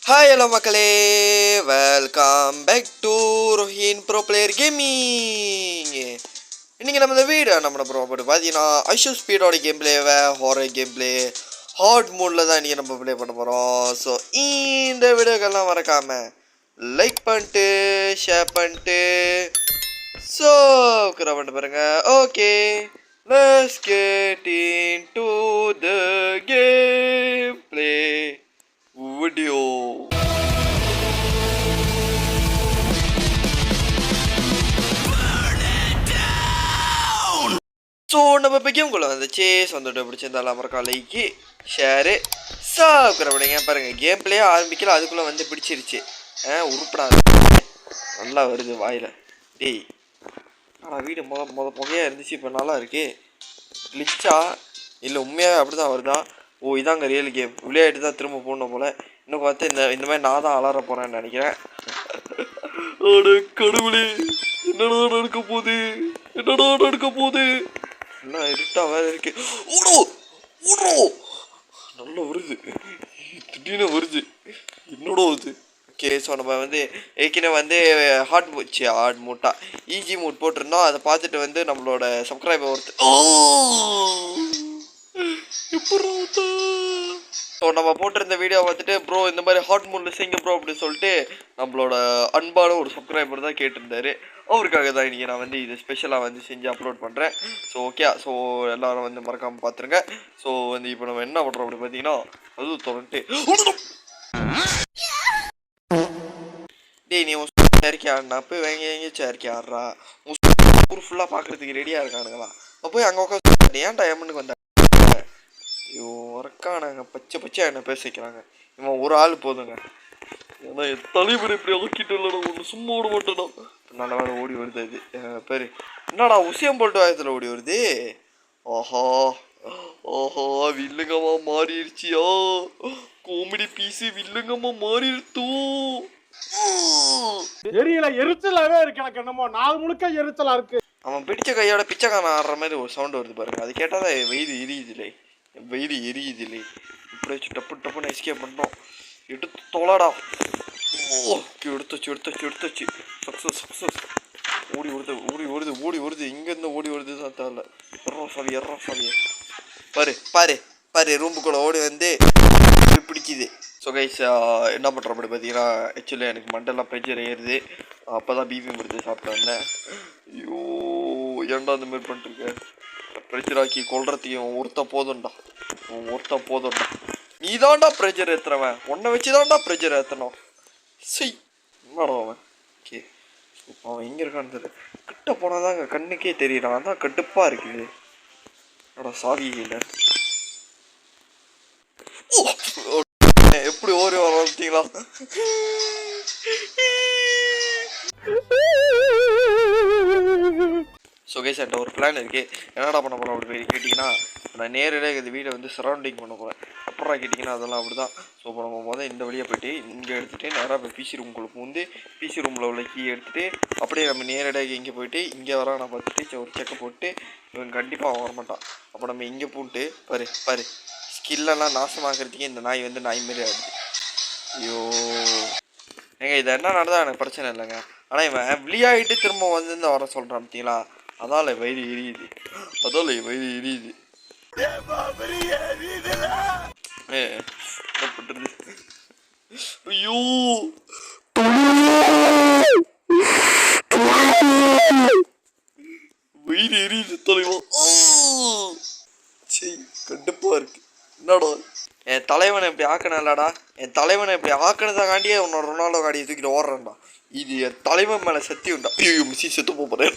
Hi hello மக்களே, welcome back to Rohin bro player gaming. இன்றைக்கி நம்ம இந்த வீடியோ நம்ம ப்ரோ போட்டு பார்த்தீங்கன்னா ஐஷோ ஸ்பீடோட கேம் பிளேவை ஹாரர் கேம் பிளே ஹார்ட் மூடில் தான் இன்றைக்கி நம்ம ப்ளே பண்ண போகிறோம். ஸோ இந்த வீடியோக்கெல்லாம் மறக்காமல் லைக் பண்ணிட்டு ஷேர் பண்ணிட்டு சப்ஸ்கிரைப் பண்ணிட்டு பாருங்க. Okay, let's get into the game play video. So நம்ம இப்போ கேம்குள்ளே வந்துச்சு. சொந்தோட பிடிச்சிருந்தாலும் மறக்கா லைக்கு ஷேரு சப்ஸ்கிரைப் பண்ணுங்க. பாருங்கள், கேம் பிளே ஆரம்பிக்கல அதுக்குள்ளே வந்து பிடிச்சிருச்சு. உருப்படாது, நல்லா வருது வாயில். டேய், ஆனால் வீடு புகையாக இருந்துச்சு, இப்போ நல்லா இருக்கு. கிளிச்சா இல்லை உண்மையாக அப்படி தான் வருதா? ஓ, இதாங்க ரியல் கேம். விளையாட்டு தான் திரும்ப போடணும் போல். இன்னும் பார்த்து இந்த மாதிரி நான் தான் அலற போகிறேன்னு நினைக்கிறேன். கடவுளே, என்னடா நடக்க போகுது, என்னடா நடக்க போகுது? என்ன இருட்டா வேற இருக்கு. ஓடோ ஓடோ, நல்லா வருது, திடீர்னு வருது, என்னோட வருது. ஓகே, ஸோ நம்ம வந்து ஏற்கனவே வந்து ஹார்ட் மூட்டா ஈஜி மூட் போட்டிருந்தோம். அதை பார்த்துட்டு வந்து நம்மளோட சப்ஸ்கிரைபர் ஒருத்தர் ஸோ நம்ம போட்டிருந்த வீடியோ பார்த்துட்டு ப்ரோ இந்த மாதிரி ஹாட் மூடில் செய்யுங்க ப்ரோ அப்படின்னு சொல்லிட்டு நம்மளோட அன்பான ஒரு சப்ஸ்கிரைபர் தான் கேட்டிருந்தாரு. அவருக்காக தான் இன்றைக்கி நான் வந்து இது ஸ்பெஷலாக வந்து செஞ்சு அப்லோட் பண்ணுறேன். ஸோ ஓகே, ஸோ எல்லோரும் வந்து மறக்காமல் பார்த்துருங்க. ஸோ வந்து இப்போ நம்ம என்ன பண்ணுறோம் அப்படி பார்த்தீங்கன்னா, அதுவும் தொடர்ந்துட்டு டேய், நீ சேரிக்கி ஆடுனா போய் எங்கேயும் சேரிக்கி ஆடுறா. ஊர் ஃபுல்லாக பார்க்குறதுக்கு ரெடியாக இருக்கானுங்களா? போய் அங்கே உட்காந்து ஏன்டா எம்மனுக்கு வந்தேன். ஐயோ, உறக்கானாங்க பச்சை என்ன பேச வைக்கிறாங்க. இவன் ஒரு ஆள் போதுங்க. ஏன்னா என் தலைவர் இப்படி ஆக்கிட்டு இல்லைடா, ஒன்று சும்மா விட மாட்டேடா. நல்லா வேறு ஓடி வருது. அது பேர் என்னடா உசியம் போட்டு வாயத்தில் ஓடி வருது. ஆஹா ஆஹா, வில்லுங்கம்மா மாறிடுச்சியா? Comedy piece வில்லுங்கம்மா மாறிடுத்தூ. எரிச்சலாவே இருக்கு எனக்கு. என்னமோ நாள் முழுக்க எரிச்சலா இருக்கு. அவன் பிடிச்ச கையோட பிச்சைக்கான ஆடுற மாதிரி ஒரு சவுண்ட் வருது பாருங்க. அது கேட்டால் வெயில் எரியுதில்லை. இப்படி வச்சு டப்புன்னு எஸ்கேப் பண்ணோம். எடுத்து தொலைடா. எடுத்துச்சு. சக்ஸஸ். ஓடி வருது. இங்கேருந்து ஓடி வருது தான் தேவையில்ல. எறா சாவியா பாரு ரூமுக்குள்ளே ஓடி வந்து பிடிக்குது. ஸோ கைஸ், என்ன பண்ணுறோம் அப்படி பார்த்தீங்கன்னா, ஆக்சுவலி எனக்கு மண்டெல்லாம் ப்ரெஷர் ஏறுது. அப்போ தான் பிபி முடிஞ்சு சாப்பிட்டு வந்தேன். ஐயோ, ஏன்டா அந்த மாதிரி பண்ணிட்டுருக்கேன்? ப்ரெஷர் ஆக்கி கொள்றதுக்கு ஒருத்த போதும்டா. நீ தான்டா ப்ரெஷர் ஏற்றுறவன். உன்னை வச்சு தான்டா ப்ரெஷர் ஏற்றணும். என்னடா அவன்? ஓகே, இப்போ அவன் எங்கே இருக்கான்னு தெரியல. கிட்ட போனால் தாங்க கண்ணுக்கே தெரியறான். அதான் கட்டுப்பாக இருக்குது. என்னோட சாவி இல்லை. எப்படி ஓடி வர பார்த்தீங்களா? ஸோ கைஸ், என்கிட்ட ஒரு பிளான் இருக்குது. என்னடா பண்ண போகிறோம் அப்படி கேட்டிங்கன்னா, நான் நேரடியாக இந்த வீடை வந்து சரௌண்டிங் பண்ண போகிறேன். அப்புறம் கேட்டிங்கன்னா அதெல்லாம் அப்படி தான். ஸோ இப்போ நம்ம இந்த வழியாக போய்ட்டு இங்கே எடுத்துகிட்டு நேராக போய் பிசி ரூம்குள்ளே வந்து பிசி ரூமில் உள்ள கீ எடுத்துகிட்டு அப்படியே நம்ம நேரடியாக இங்கே போய்ட்டு இங்கே வர நான் பார்த்துட்டு ஒரு செக்கை போட்டு இவன் கண்டிப்பாக வரமாட்டான். அப்போ நம்ம இங்கே போட்டு பாரு ஸ்கில்லெல்லாம் நாசமாக்கிறதுக்கே இந்த நாய் வந்து நாய் மாரி ஆகுது. ஐயோ ஏங்க, இது என்ன நடந்தால் எனக்கு பிரச்சனை இல்லைங்க. ஆனால் இவன் விளையாடிட்டு திரும்ப வந்து வர சொல்கிறான் பார்த்தீங்களா? அதால வயிறு எரியுது. ஐயோ, வயிறு எரியுது தலைவா. சரி, கண்டிப்பா இருக்கு. என்னடா என் தலைவனை இப்படி ஆக்கணும்லடா. என் தலைவனை இப்படி ஆக்கினதாக்காண்டியே உன்னோட ரொனால்டோ காடியை தூக்கிட்டு ஓடுறேன்டா. இது என் தலைவன் மேலே சத்தி உண்டா. ஐயோ, மெஸ்ஸி செத்து போகிறேன்.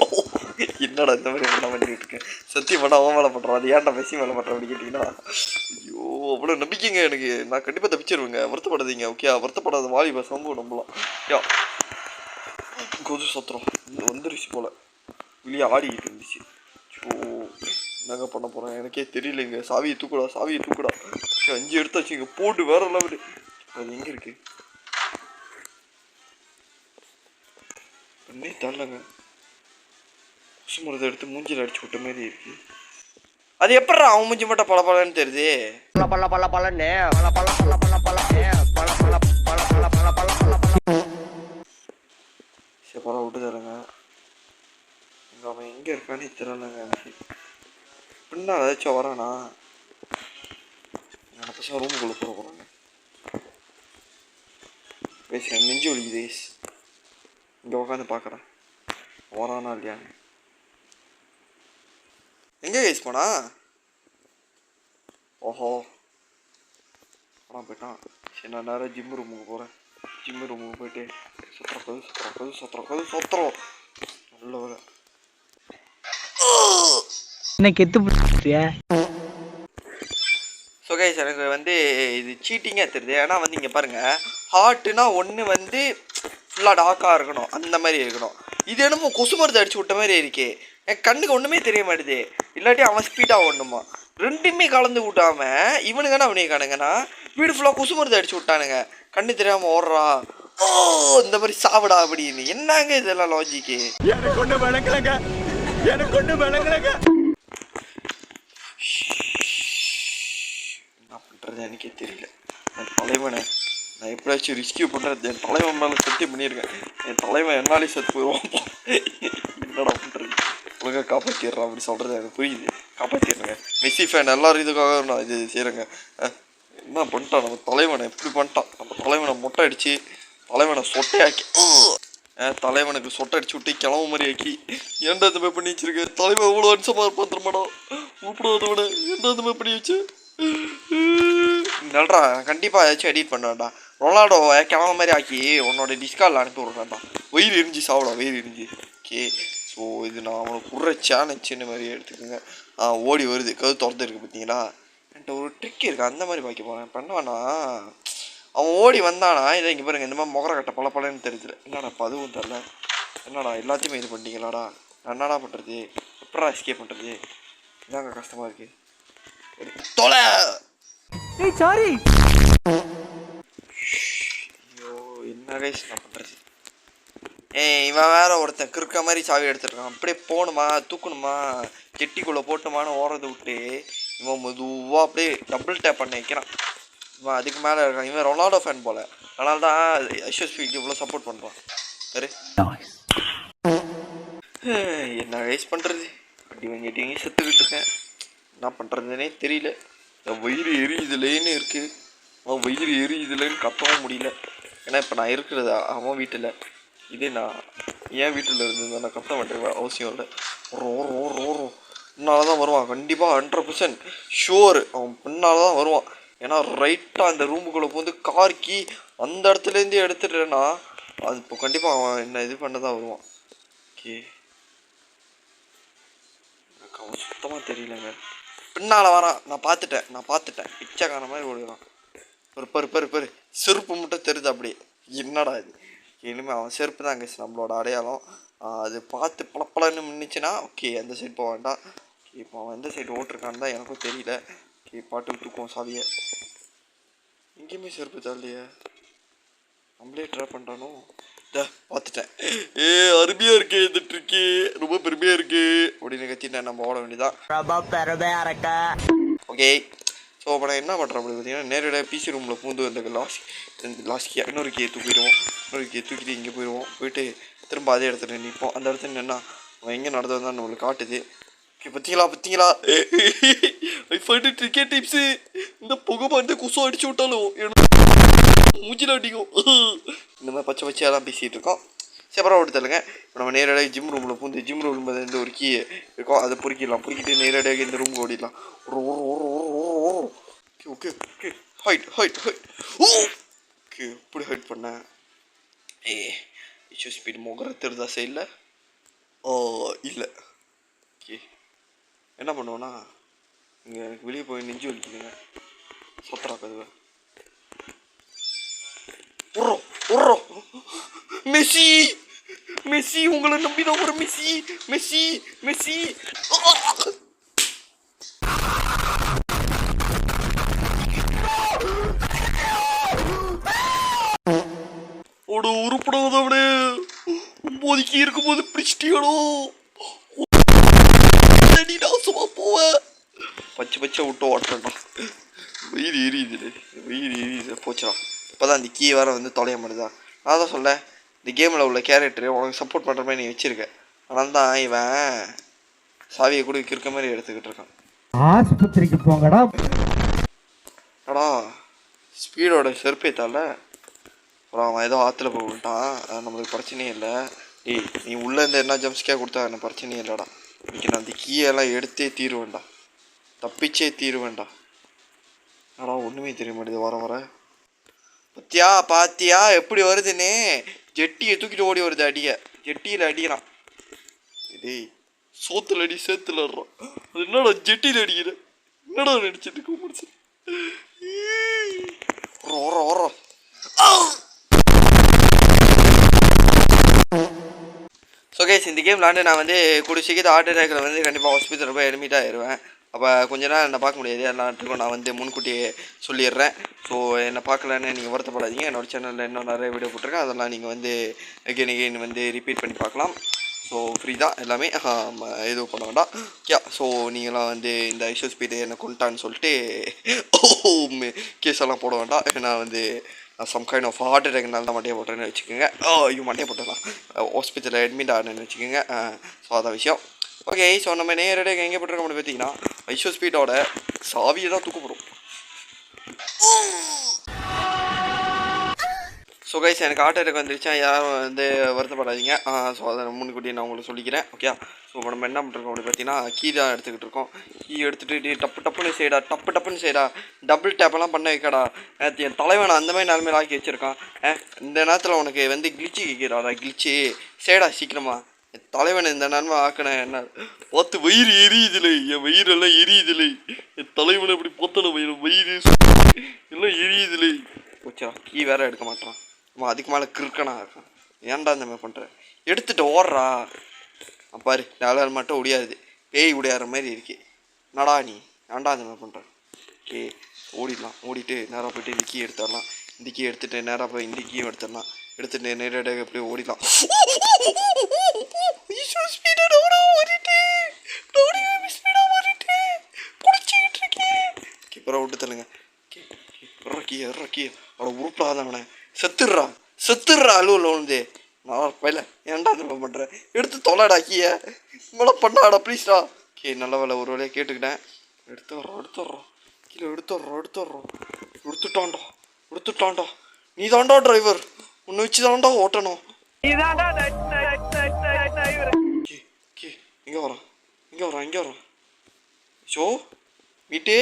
என்னடா இந்த மாதிரி என்ன பண்ணிட்டு இருக்கேன்? சத்தி பண்ண அவன் மேலே பண்ணுறான். அது ஏன்டா மெஸ்ஸி மேலே பண்ணுறேன் அப்படி கேட்டிங்கன்னா, ஐயோ அவ்வளோ நம்பிக்கைங்க எனக்கு. நான் கண்டிப்பாக தப்பிச்சிருவேங்க, வருத்தப்படாதீங்க. ஓகே, வருத்தப்படாத வாலிப சம்பவம் நம்பலாம். கொது சத்திரம் வந்துருச்சு போல், வெளியே ஆடிக்கிட்டு இருந்துச்சு. ஸோ என்னங்க பண்ண போகிறேன் எனக்கே தெரியலைங்க. சாவியை தூக்குடா. 5 எடுத்தாச்சு. இங்கே போட்டு வேற லெவலு. அது எங்கே இருக்கு பண்ணி தரலங்க. குசுமரத்தை எடுத்து மூஞ்சில் அடிச்சு விட்ட மாதிரி இருக்கு. அது எப்படா அவன் மூஞ்சி மட்டும் பல பலன்னு தெரியுது. தெரியலங்க எனக்கு. பின்னால் ஏதாச்சும் வரானா? நான் பசங்க ரூமுக்குள்ளே போக போகிறாங்க. பேசுகிறேன், நெஞ்சு வலிக்குது. இங்கே உட்காந்து பார்க்குறேன் வரானா இல்லையான்னு. எங்கே கைஸ் போனா? ஓஹோ போனா போயிட்டான். சரி நான் நேரம் ஜிம் ரூமுக்கு போகிறேன். ஜிம் ரூமுக்கு போயிட்டு சொத்துறோம். நல்ல வேலை. என்ன கெத்து பிடிச்சியா? ஸோ கைஸ் எனக்கு வந்து இது சீட்டிங்காக தெரியுது. ஏன்னா வந்து இங்கே பாருங்கள், ஹார்ட்டுனா ஒன்று வந்து ஃபுல்லாக டார்க்காக இருக்கணும், அந்த மாதிரி இருக்கணும். இது என்னமோ கொசு மருந்து அடிச்சு விட்ட மாதிரி இருக்கே. என் கண்ணுக்கு ஒன்றுமே தெரிய மாட்டேது. இல்லாட்டி அவன் ஸ்பீடாக ஓடணுமா? ரெண்டுமே கலந்து விட்டாம இவனுங்கன்னா அவனே காணுங்கண்ணா வீடு ஃபுல்லாக கொசு மருந்து அடிச்சு விட்டானுங்க. கண்ணு தெரியாமல் ஓடுறா, ஓ இந்த மாதிரி சாப்பிடா அப்படின்னு. என்னங்க இதெல்லாம் லாஜிக்கு? எனக்கு ஒண்ணு விளங்கலங்க. என்ன பண்ணுறது எனக்கே தெரியல. என் தலைவனை நான் எப்படியாச்சும் ரிஸ்கியூ பண்ணுறது. என் தலைவன் மேலே சத்தியம் பண்ணியிருக்கேன். என் தலைவன் என்னாலே செத்து போயிடுவான். என்னடா பண்ணுறது? ஒழுங்காக காப்பாற்றிடுறான் அப்படி சொல்கிறது எனக்கு புரியுது. காப்பாற்றிடுறேங்க. மெஸ்ஸி ஃபேன் எல்லோரும் இதுக்காக நான் இது செய்கிறேங்க. என்ன பண்ணிட்டான் நம்ம தலைவனை? எப்படி பண்ணிட்டான் நம்ம தலைவனை? மொட்டை அடித்து தலைவனை சொட்டையாக்கி, தலைவனுக்கு சொட்டை அடிச்சு விட்டு கிளம்ப மாதிரி ஆக்கி, ஏன்டா இந்த மாதிரி பண்ணி வச்சிருக்க? தலைவன் எவ்வளோ அன்சமாக இருப்பான் தெரியுமாடா? கூப்பிடாதவனை ஏன்டா இந்த மாதிரி பண்ணி வச்சு? நல்றா கண்டிப்பாக ஏதாச்சும் எடிட் பண்ணுவேன்டா. ரொனால்டோ கிளம்ப மாதிரி ஆக்கி உன்னோட டிஸ்காலில் அனுப்பி விட்றேன்டா. வயிறு எரிஞ்சு சாப்பிடா, வயிறு எரிஞ்சு. ஓகே ஸோ இது நான் அவனுக்கு விட்ற சேலஞ்சுன்னு மாதிரி எடுத்துக்கோங்க. ஓடி வருது, கது திறந்து இருக்குது பார்த்தீங்களா? என்கிட்ட ஒரு ட்ரிக் இருக்குது, அந்த மாதிரி பார்க்க போகிறேன். பண்ணுவானா அவன் ஓடி வந்தானா? இதை இங்கே பாருங்க, இந்த மாதிரி முகர கட்ட பலன்னு தெரியுது. என்னடாப்பா அதுவும் தெரில. என்னடா எல்லாத்தையுமே இது பண்ணிட்டீங்களாடா? நான் என்னடா பண்ணுறது? எப்படா எஸ்கேப் பண்ணுறது? இதாங்க கஷ்டமாக இருக்குது. தொலை. சாரி. ஐயோ என்ன கைஸ் நான் பண்ணுறது? இவன் வேற ஒருத்தன் கிறுக்க மாதிரி சாவி எடுத்துருக்கான். அப்படியே போகணுமா தூக்கணுமா கெட்டிக்குள்ளே போட்டுமான்னு ஓடுறதை விட்டு இவன் மெதுவாக அப்படியே டபுள் டேப் பண்ண வைக்கிறான். இவன் அதுக்கு மேலே இருக்கான். இவன் ரொனால்டோ ஃபேன் போல், அதனால தான் எஸ்எஸ்பிக்கு இவ்வளோ சப்போர்ட் பண்ணுறான். சரி என்ன கைஸ் பண்ணுறது? அடி வாங்கிட்டு செத்துக்கிட்டு இருக்கேன். என்ன பண்ணுறதுனே தெரியல. என் வயிறு எரியுதுலேன்னு இருக்குது. அவன் வயிறு எரியுதுலேன்னு கத்தவும் முடியல. ஏன்னா இப்போ நான் இருக்கிறது அவன் வீட்டில். இதே நான் என் வீட்டில் இருந்து நான் கத்த மாட்டேன், அவசியம் இல்லை. பின்னால் தான் வருவான் கண்டிப்பாக, 100% ஷுவர். அவன் பின்னால் தான் வருவான். ஏன்னா ரைட்டாக அந்த ரூமுக்குள்ளே போந்து கார்க்கி அந்த இடத்துலேருந்து எடுத்துட்டேன்னா அது இப்போ கண்டிப்பாக அவன் என்ன இது பண்ண தான் வருவான். ஓகே எனக்கு அவன் சுத்தமாக தெரியலங்க. பின்னால் வரான், நான் பார்த்துட்டேன். பிச்சைக்கான மாதிரி ஓடுவான். பெரு செருப்பு மட்டும் தெரியுது அப்படியே. என்னடா இது? இனிமேல் அவன் செருப்பு தான் கேஸ் நம்மளோட அடையாளம். அது பார்த்து பளப்பளன்னு மின்னுச்சுன்னா ஓகே அந்த சைடு போக வேண்டாம். ஓகே இப்போ அவன் எந்த சைடு ஓட்டிருக்கான்னு தான் எனக்கும் தெரியல. ஓகே பாட்டு தூக்குவோம் சாவியை. எங்கேயுமே செருப்பு தரலையே, நம்மளே ட்ரை பண்ணுறானோ? பார்த்துட்டேன். அருமையாக இருக்கு இந்த ட்ரிக்கு, ரொம்ப பெருமையாக இருக்கு அப்படின்னு கத்திட்டேன். நம்ம ஓட வேண்டியதான். ஓகே ஸோ அப்போ நான் என்ன பண்ணுறேன் அப்படின்னு பார்த்தீங்கன்னா, நேரடியாக பிசி ரூமில் பூந்து அந்த லாஸ்ட் இன்னொரு கீயை தூக்கிடுவோம். இன்னொரு கீயை தூக்கிட்டு இங்கே போயிட்டு திரும்ப அதே இடத்துல நிற்போம். அந்த இடத்துல நின்னா அவன் எங்கே நடந்து வந்தால் நம்மளுக்கு காட்டுது. ஓகே பார்த்தீங்களா ஐ ஃபைண்ட் ட்ரிக்கே டிப்ஸு. இந்த புகை வந்து குசம் அடிச்சு விட்டாலும் மூஞ்சில் அடிக்கும். இந்த மாதிரி பச்சையாக பேசிகிட்டு இருக்கோம். செப்பரம் ஓட்டு தள்ளுங்க. இப்போ நம்ம நேரடியாக ஜிம் ரூமில் பூந்து ஜிம் ரூமில் இருந்து ஒரு கீ இருக்கும், அதை பொறுக்கிட்டு நேரடியாக இந்த ரூமுக்கு ஓடிடலாம். ஓகே ஹைட் ஓகே இப்படி ஹைட் பண்ணேன். இஷ்யூ ஸ்பீட் முகர தெரிதா சைடில்? இல்லை. ஓகே என்ன பண்ணுவோன்னா, இங்கே எனக்கு வெளியே போய் நெஞ்சு வலிக்குதுங்க. சொத்துறா கதுவை உர்றோம். மெஸ்ஸி உங்களை நம்பிதான் ஒரு மெஸ்ஸி உருப்படாதவனே, 9 கீ இருக்கும்போது பிடிச்சிட்டியாடோ? நாசமா போவேன். பச்சை விட்டு ஓட்டுறா. வயிறு எரியுது போச்சுடா. இப்போதான் அந்த கீ வேறு வந்து தொலைய மாட்டேதா. நான் தான் சொல்ல, இந்த கேமில் உள்ள கேரக்டரு உனக்கு சப்போர்ட் பண்ணுற மாதிரி நீ வச்சுருக்க. அதனால தான் இவன் சாவியை கூட கிறுக்க மாதிரி எடுத்துக்கிட்டு இருக்கான். ஆஸ்பத்திரிக்கு போங்கடா. அடா ஸ்பீடோட செருப்பேத்தால அப்புறம் அவன் ஏதோ ஆற்றுல போய் விட்டான். அது நம்மளுக்கு பிரச்சனையே இல்லை. ஏய் நீ உள்ளே இருந்து என்ன ஜம்ஸ்கே கொடுத்தா எனக்கு பிரச்சனையே இல்லைடா. இன்னைக்கு நான் அந்த கீயெல்லாம் எடுத்தே தீருவேன்டா, தப்பிச்சே தீருவேன்டா. அடா ஒன்றுமே தெரிய மாட்டேது வர வர. பத்தியா பாத்தியா எப்படி வருதுன்னு? ஜெட்டியை தூக்கிட்டு ஓடி வருது அடிய, ஜெட்டியில் அடிக்கிறான். டேய் சோத்துல அடி சேத்துல ஆடுறான். அது என்னடா ஜெட்டியில் அடிக்கிற? என்னடா நடிச்சதுக்கு முடிச்சு ஓர ஓர. ஸோ கைஸ் இந்த கேம் விளாண்டு நான் வந்து கூடிய சீக்கிரம் ஹார்ட் அட்டாக்கில் வந்து கண்டிப்பாக ஹாஸ்பிட்டல் போய் அட்மிட் ஆயிடுவேன். அப்போ கொஞ்ச நேரம் என்னை பார்க்க முடியாது, எல்லாத்துக்கும் நான் வந்து முன்கூட்டியே சொல்லிடுறேன். ஸோ என்னை பார்க்கலன்னு நீங்கள் வருத்தப்படாதீங்க. என்னோட சேனலில் இன்னும் நிறைய வீடியோ போட்டிருக்கேன், அதெல்லாம் நீங்கள் வந்து எகெயின் வந்து ரிப்பீட் பண்ணி பார்க்கலாம். ஸோ ஃப்ரீ தான் எல்லாமே, எதுவும் பண்ண வேண்டாம். ஸோ நீங்களாம் வந்து இந்த ஐஷோ ஸ்பீடு என்னை கொண்டுட்டான்னு சொல்லிட்டு கேஸெல்லாம் போட வேண்டாம். நான் வந்து சம் கைண்ட் ஆஃப் ஹார்ட் அட்டாக்னால தான் மண்டையை போட்டேன்னு வச்சுக்கோங்க. ஐயோ மண்டையை போட்டுடலாம், ஹாஸ்பிட்டலில் அட்மிட் ஆகணுன்னு வச்சுக்கோங்க. ஸோ அதான் விஷயம். ஓகே ஸோ நம்ம நேரடியாக எங்கே போட்டிருக்க முடியும் பார்த்தீங்கன்னா ஐஷோ ஸ்பீடோட சாவியை தான் தூக்க போகிறோம். ஸோ கைஸ் எனக்கு ஹார்ட் அட்டாக் வந்துருச்சா, யாரும் வந்து வருத்தப்படாதீங்க. ஸோ அதை முன்கூட்டியே நான் உங்களுக்கு சொல்லிக்கிறேன். ஓகே ஸோ நம்ம என்ன பண்ணிருக்கோம் அப்படி பார்த்தீங்கன்னா கீ தான் எடுத்துக்கிட்டு இருக்கோம். கீ எடுத்துகிட்டு டப்பு டப்புன்னு செய்டா, டப்பு டப்புன்னு செய்டா, டபுள் டேப்பெல்லாம் பண்ண வைக்கடா. என் தலைவனை அந்த மாதிரி நிலமையில ஆக்கி வச்சுருக்கான். இந்த நேரத்தில் உனக்கு வந்து கிளிச்சு கேட்குறாடா, கிளிச்சு செய்டா சீக்கிரமா. என் தலைவனை இந்த நிலமை ஆக்கின என்ன பார்த்து வயிறு எரியுதில்லை, என் வயிறெல்லாம் எரியுதில்லை. என் தலைவனை இப்படி பொத்தன வயிறு எல்லாம் எரியுதில்லை. வச்சுடா கீ வேற எடுக்க மாட்டான். அதுக்கு மேலே கிறுக்கனா இருக்கான். ஏன்டா இந்த மாதிரி பண்ணுற? எடுத்துகிட்டு ஓடுறா. பாரு நாளால் மட்டும் ஒடியாது, பேய் உடையாற மாதிரி இருக்கு. நடா நீ ஏன்டா இந்த மாதிரி பண்ணுற? ஓகே ஓடிடலாம். ஓடிட்டு நேராக போய்ட்டு இந்த கீ எடுத்துடலாம். இந்த கீ எடுத்துகிட்டு நேராக போய் இந்த கீயும் எடுத்துடலாம். எடுத்துகிட்டு நேரடியாக எப்படியும் ஓடிடலாம். அப்புறம் விட்டு தள்ளுங்க. அவனை உருப்படாதவனை செத்துடுறா அலுவல வந்து. நான் பயில ஏன்டா அந்த பண்ணுறேன்? எடுத்து தொலைடா கீய இவ்வளோ பண்ணாடா ப்ளீஸ்டா. நல்ல வேலை ஒரு வேலையை கேட்டுக்கிட்டேன். எடுத்துடுறோம் கீழே எடுத்துட்டான்டா. நீ தான்டா டிரைவர், உன்னை வச்சு தான்டா ஓட்டணும். இங்கே வரான் ஷோ மீட்டே.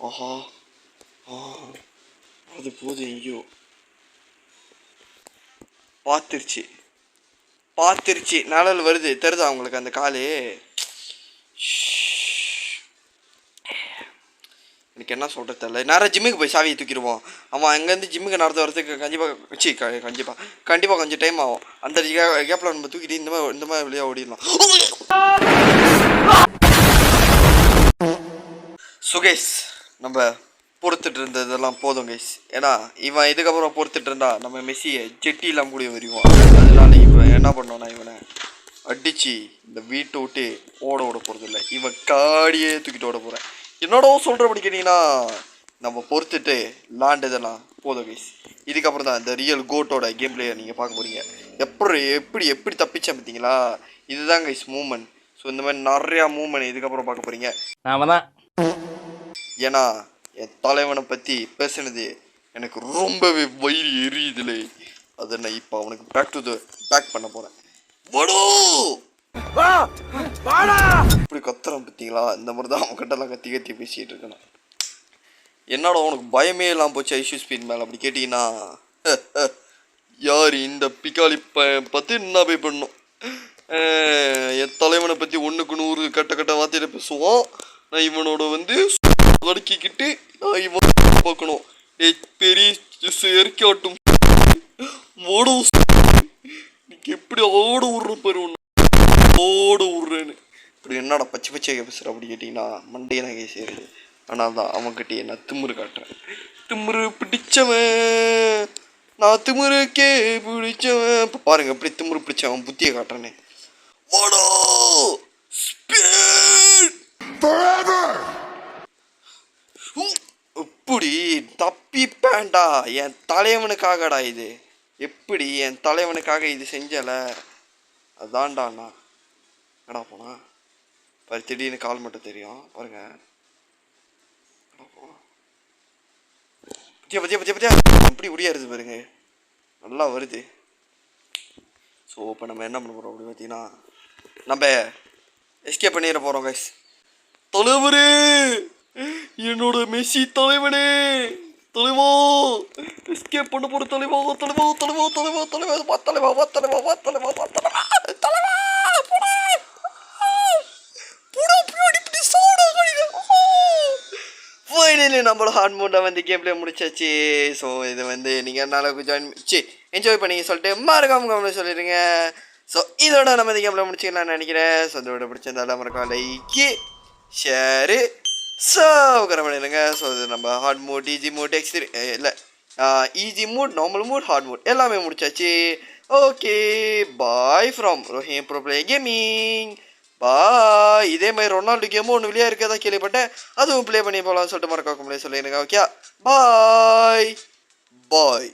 ஆஹா அது போது ஐயோ பார்த்துருச்சு நிழல் வருது தெரியுதா அவங்களுக்கு அந்த காலு? எனக்கு என்ன சொல்கிறது தெரியல. நேரம் ஜிம்முக்கு போய் சாவியை தூக்கிடுவோம். ஆமாம் அங்கேருந்து ஜிம்முக்கு நடந்து வரதுக்கு கண்டிப்பாக கொஞ்சம் டைம் ஆகும். அந்த கேப்பில் நம்ம தூக்கிட்டு இந்த மாதிரி வழியாக ஓடிடலாம். சுகேஷ் நம்ம பொறுத்துட்டு இருந்ததெல்லாம் போதும் கைஸ். ஏன்னா இவன் இதுக்கப்புறம் பொறுத்துட்டு இருந்தா நம்ம மெஸ்ஸியை ஜெட்டிலாம் கூட வருவான். அதனால இவன் என்ன பண்ணோன்னா இவனை அடித்து இந்த வீட்டை விட்டு ஓட போகிறதில்ல, இவன் காடியே தூக்கிட்டு ஓட போகிறேன். என்னோட சொல்கிறபடி கேட்டிங்கன்னா நம்ம பொறுத்துட்டு விளாண்டதெல்லாம் போதும் கைஸ். இதுக்கப்புறம் தான் இந்த ரியல் கோட்டோட கேம் பிளேயை நீங்கள் பார்க்க போகிறீங்க. எப்படி தப்பிச்சேன் பார்த்தீங்களா? இதுதான் கைஸ் மூமெண்ட். ஸோ இந்த மாதிரி நிறையா மூமெண்ட் இதுக்கப்புறம் பார்க்க போகிறீங்க. நாம தான். ஏன்னா என் தலைவனை பற்றி பேசுனது எனக்கு ரொம்பவே வயிறு எரியுதில்லை. அதை நான் இப்போ அவனுக்கு பேக் பண்ண போகிறேன். இப்படி கத்துறான் பார்த்தீங்களா? இந்த மாதிரி தான் அவன்கிட்டலாம் கத்தி பேசிகிட்டு இருக்கணும். என்னோட உனக்கு பயமே இல்லாமல் போச்சு ஐஷு ஸ்பீட் மேலே அப்படி கேட்டிங்கன்னா யார் இந்த பிக்காளி பார்த்து என்ன போய் பண்ணும்? என் தலைவனை பற்றி 1க்கு 100 கட்ட வார்த்தையில பேசுவான். நான் இவனோட வந்து வடக்கிக்கிட்டு நான் இவன் பார்க்கணும். பெரிய இறக்காட்டும் ஓடும். எப்படி ஓட விட்ற பாரு, ஓட விட்றேன்னு. இப்படி என்னடா பச்சையாக பேசுகிற அப்படி கேட்டிங்கன்னா மண்டையை நான் கேசிடுது. ஆனால் தான் அவன்கிட்ட நான் திமுரு காட்டுறேன். திமுரு பிடிச்சவன் நான், திமுருக்கே பிடிச்சவன். இப்போ பாருங்க எப்படி திமுரு பிடிச்சவன் புத்தியை காட்டுறேன்னு. ஓடோ எப்படி தப்பிப்பேன்டா என் தலைவனுக்காகடா இது. எப்படி என் தலைவனுக்காக இது செஞ்சல, அதான்டாண்ணா எங்கடா போனா பாரு, திடீர்னு கால் மட்டும் தெரியும் பாருங்க. பத்தியா பத்தியா பத்தியா பத்தியா அப்படி உடையாருது பாருங்க, நல்லா வருது. ஸோ இப்போ நம்ம என்ன பண்ண போகிறோம் அப்படி பார்த்தீங்கன்னா, நம்ம எஸ்கேப் பண்ணிட போகிறோம் கைஸ். தலைவரே, என்னோட மெஸ்ஸி தலைவனே, தலைவா எஸ்கேப் பண்ண போகிற தலைவா, தலைவா தலைவா தலைவா தலைவா தலைவா தலைவா தலைவா தலைவா தலைவா ஃபைனலி நம்மளோட ஹார்ட் மோட்டை வந்து கேம் பிளே முடிச்சாச்சு. ஸோ இது வந்து நீங்கள் நாளைக்கு என்ஜாய் பண்ணி சொல்லிட்டு மறக்காம கமெண்ட் சொல்லிடுங்க. ஸோ இதோட நம்ம இந்த கேம் பிளே முடிச்சுக்கலாம்னு நினைக்கிறேன். ஸோ இதோட பிடிச்சிருந்தாலும் மறக்காம லைக்கு ஷேரு சவுக்கரம் பண்ணிடுங்க. ஸோ இது நம்ம ஹார்ட் மோட், ஈஸி மோட், இல்லை easy mode, normal mode, hard mode எல்லாமே முடிச்சாச்சு. Okay, bye from Rohim bro play gaming. Bye. இதே மாதிரி ரொனால்டோ கேமும் ஒன்று வெளியாக இருக்கதான் கேள்விப்பட்டேன், அதுவும் ப்ளே பண்ணி போகலான்னு சொல்லிட்டு மறக்காம சொல்லிடுங்க. ஓகே, பாய் பாய்.